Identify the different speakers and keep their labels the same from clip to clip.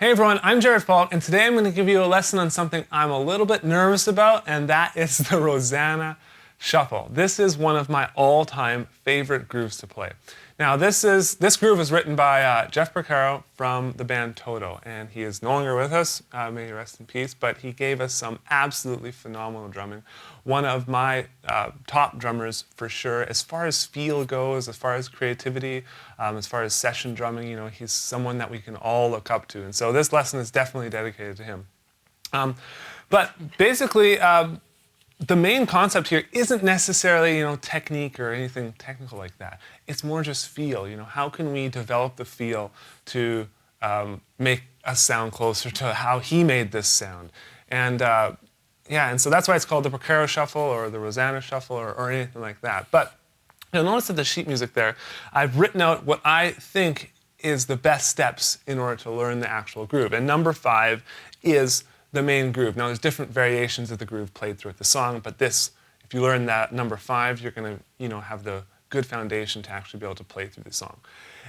Speaker 1: Hey everyone, I'm Jeff Porcaro, and today I'm going to give you a lesson on something I'm a little bit nervous about, and that is the Rosanna shuffle. This is one of my all-time favorite grooves to play. Now this groove is written by Jeff Porcaro from the band Toto, and he is no longer with us, may he rest in peace, but he gave us some absolutely phenomenal drumming. One of my top drummers for sure, as far as feel goes, as far as creativity, as far as session drumming, you know, he's someone that we can all look up to, and so this lesson is definitely dedicated to him. But basically, the main concept here isn't necessarily, you know, technique or anything technical like that. It's more just feel. You know, how can we develop the feel to make us sound closer to how he made this sound? And yeah, and so that's why it's called the Porcaro Shuffle or the Rosanna Shuffle or anything like that. But you'll notice that the sheet music there, I've written out what I think is the best steps in order to learn the actual groove. And number 5 is the main groove. Now there's different variations of the groove played throughout the song, but this, if you learn that number 5, you're going to, you know, have the good foundation to actually be able to play through the song.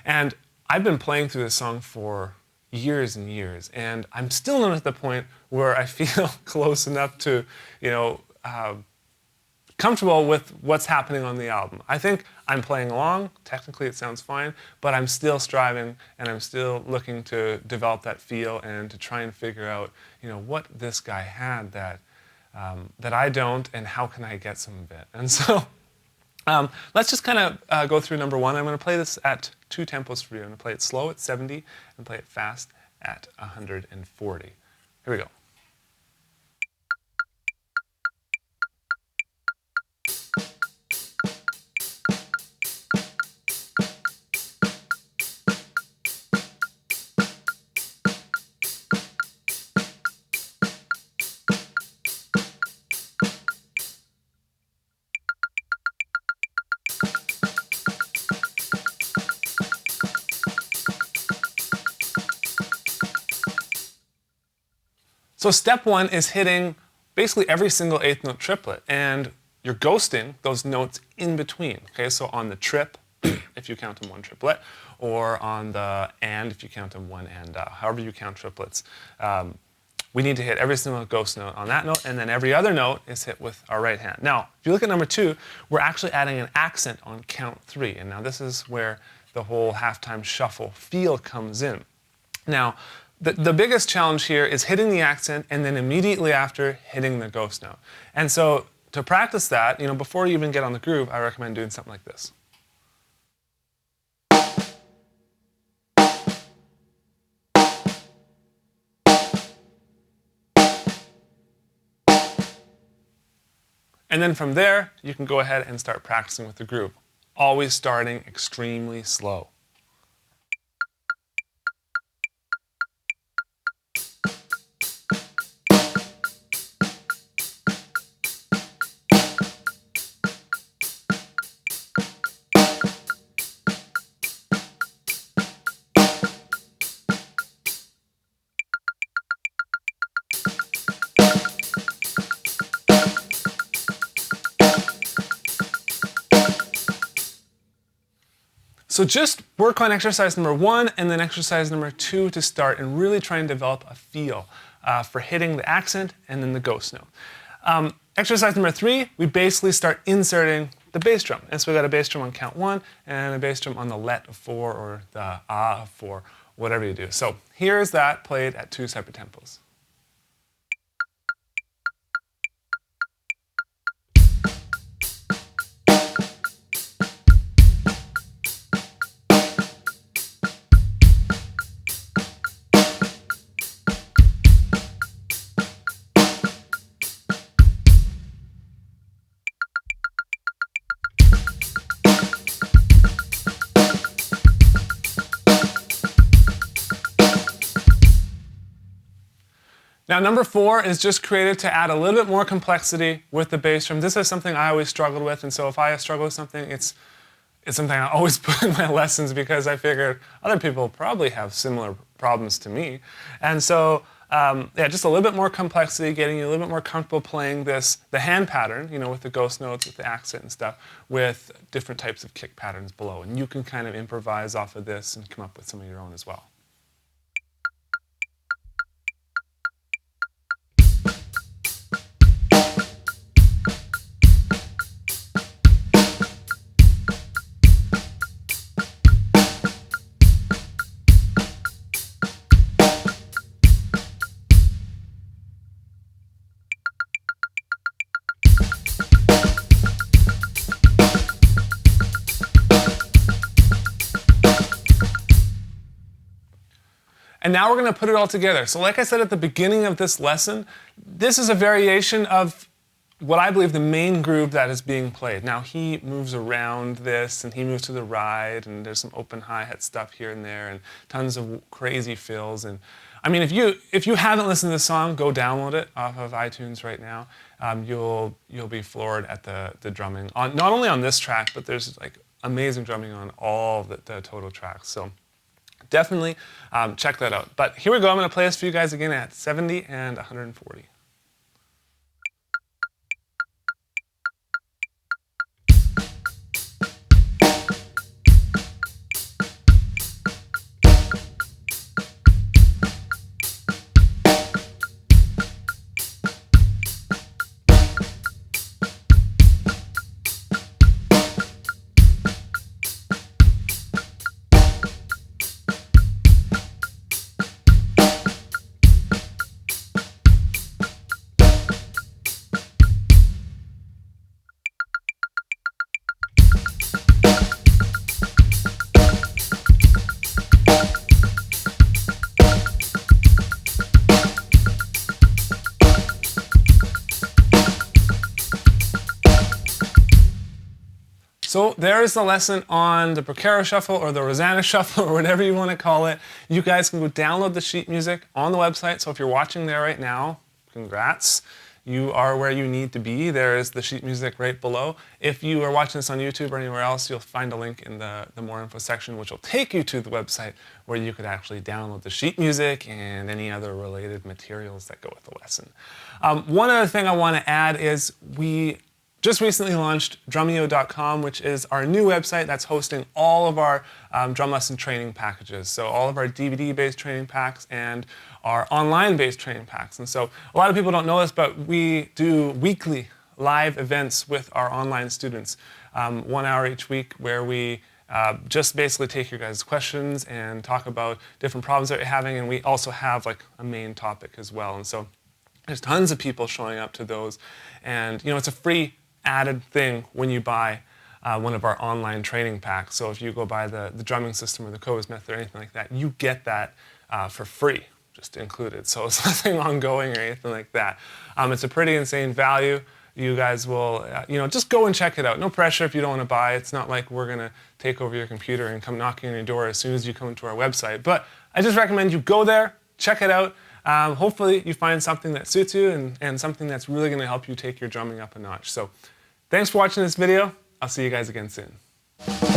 Speaker 1: And I've been playing through this song for years and years, and I'm still not at the point where I feel close enough to, you know, comfortable with what's happening on the album. I think I'm playing along, technically it sounds fine, but I'm still striving and I'm still looking to develop that feel and to try and figure out, you know, what this guy had that, that I don't, and how can I get some of it. And so let's just kind of go through number 1. I'm going to play this at 2 tempos for you. I'm going to play it slow at 70 and play it fast at 140. Here we go. So step 1 is hitting basically every single 8th note triplet, and you're ghosting those notes in between. Okay, so on the trip, if you count them 1 triplet, or on the and, if you count them 1 and, however you count triplets. We need to hit every single ghost note on that note, and then every other note is hit with our right hand. Now, if you look at number 2, we're actually adding an accent on count 3, and now this is where the whole halftime shuffle feel comes in. Now, the biggest challenge here is hitting the accent and then immediately after hitting the ghost note. And so to practice that, you know, before you even get on the groove, I recommend doing something like this. And then from there, you can go ahead and start practicing with the groove, always starting extremely slow. So just work on exercise number 1 and then exercise number 2 to start and really try and develop a feel for hitting the accent and then the ghost note. Exercise number 3, we basically start inserting the bass drum. And so we got a bass drum on count 1 and a bass drum on the let of 4 or the ah of 4, whatever you do. So here's that played at 2 separate tempos. Now number 4 is just created to add a little bit more complexity with the bass drum. This is something I always struggled with, and so if I struggle with something, it's something I always put in my lessons because I figured other people probably have similar problems to me. And so yeah, just a little bit more complexity, getting you a little bit more comfortable playing the hand pattern, you know, with the ghost notes, with the accent and stuff, with different types of kick patterns below. And you can kind of improvise off of this and come up with some of your own as well. And now we're going to put it all together. So like I said at the beginning of this lesson, this is a variation of what I believe the main groove that is being played. Now he moves around this and he moves to the ride and there's some open hi-hat stuff here and there and tons of crazy fills. And I mean, if you haven't listened to this song, go download it off of iTunes right now. You'll be floored at the drumming on not only on this track, but there's like amazing drumming on all the total tracks. So definitely check that out. But here we go. I'm going to play this for you guys again at 70 and 140. So there's the lesson on the Porcaro Shuffle or the Rosanna Shuffle or whatever you want to call it. You guys can go download the sheet music on the website. So if you're watching there right now, congrats. You are where you need to be. There is the sheet music right below. If you are watching this on YouTube or anywhere else, you'll find a link in the more info section, which will take you to the website where you could actually download the sheet music and any other related materials that go with the lesson. One other thing I want to add is we just recently launched Drumeo.com, which is our new website that's hosting all of our drum lesson training packages. So all of our DVD-based training packs and our online-based training packs. And so a lot of people don't know this, but we do weekly live events with our online students, 1 hour each week, where we just basically take your guys' questions and talk about different problems that you're having. And we also have like a main topic as well. And so there's tons of people showing up to those. And it's a free added thing when you buy one of our online training packs. So if you go buy the drumming system or the Cobas method or anything like that, you get that for free, just included. So it's nothing ongoing or anything like that. It's a pretty insane value. You guys will, just go and check it out. No pressure if you don't want to buy. It's not like we're going to take over your computer and come knocking on your door as soon as you come to our website. But I just recommend you go there, check it out. Hopefully you find something that suits you and something that's really going to help you take your drumming up a notch. So thanks for watching this video. I'll see you guys again soon.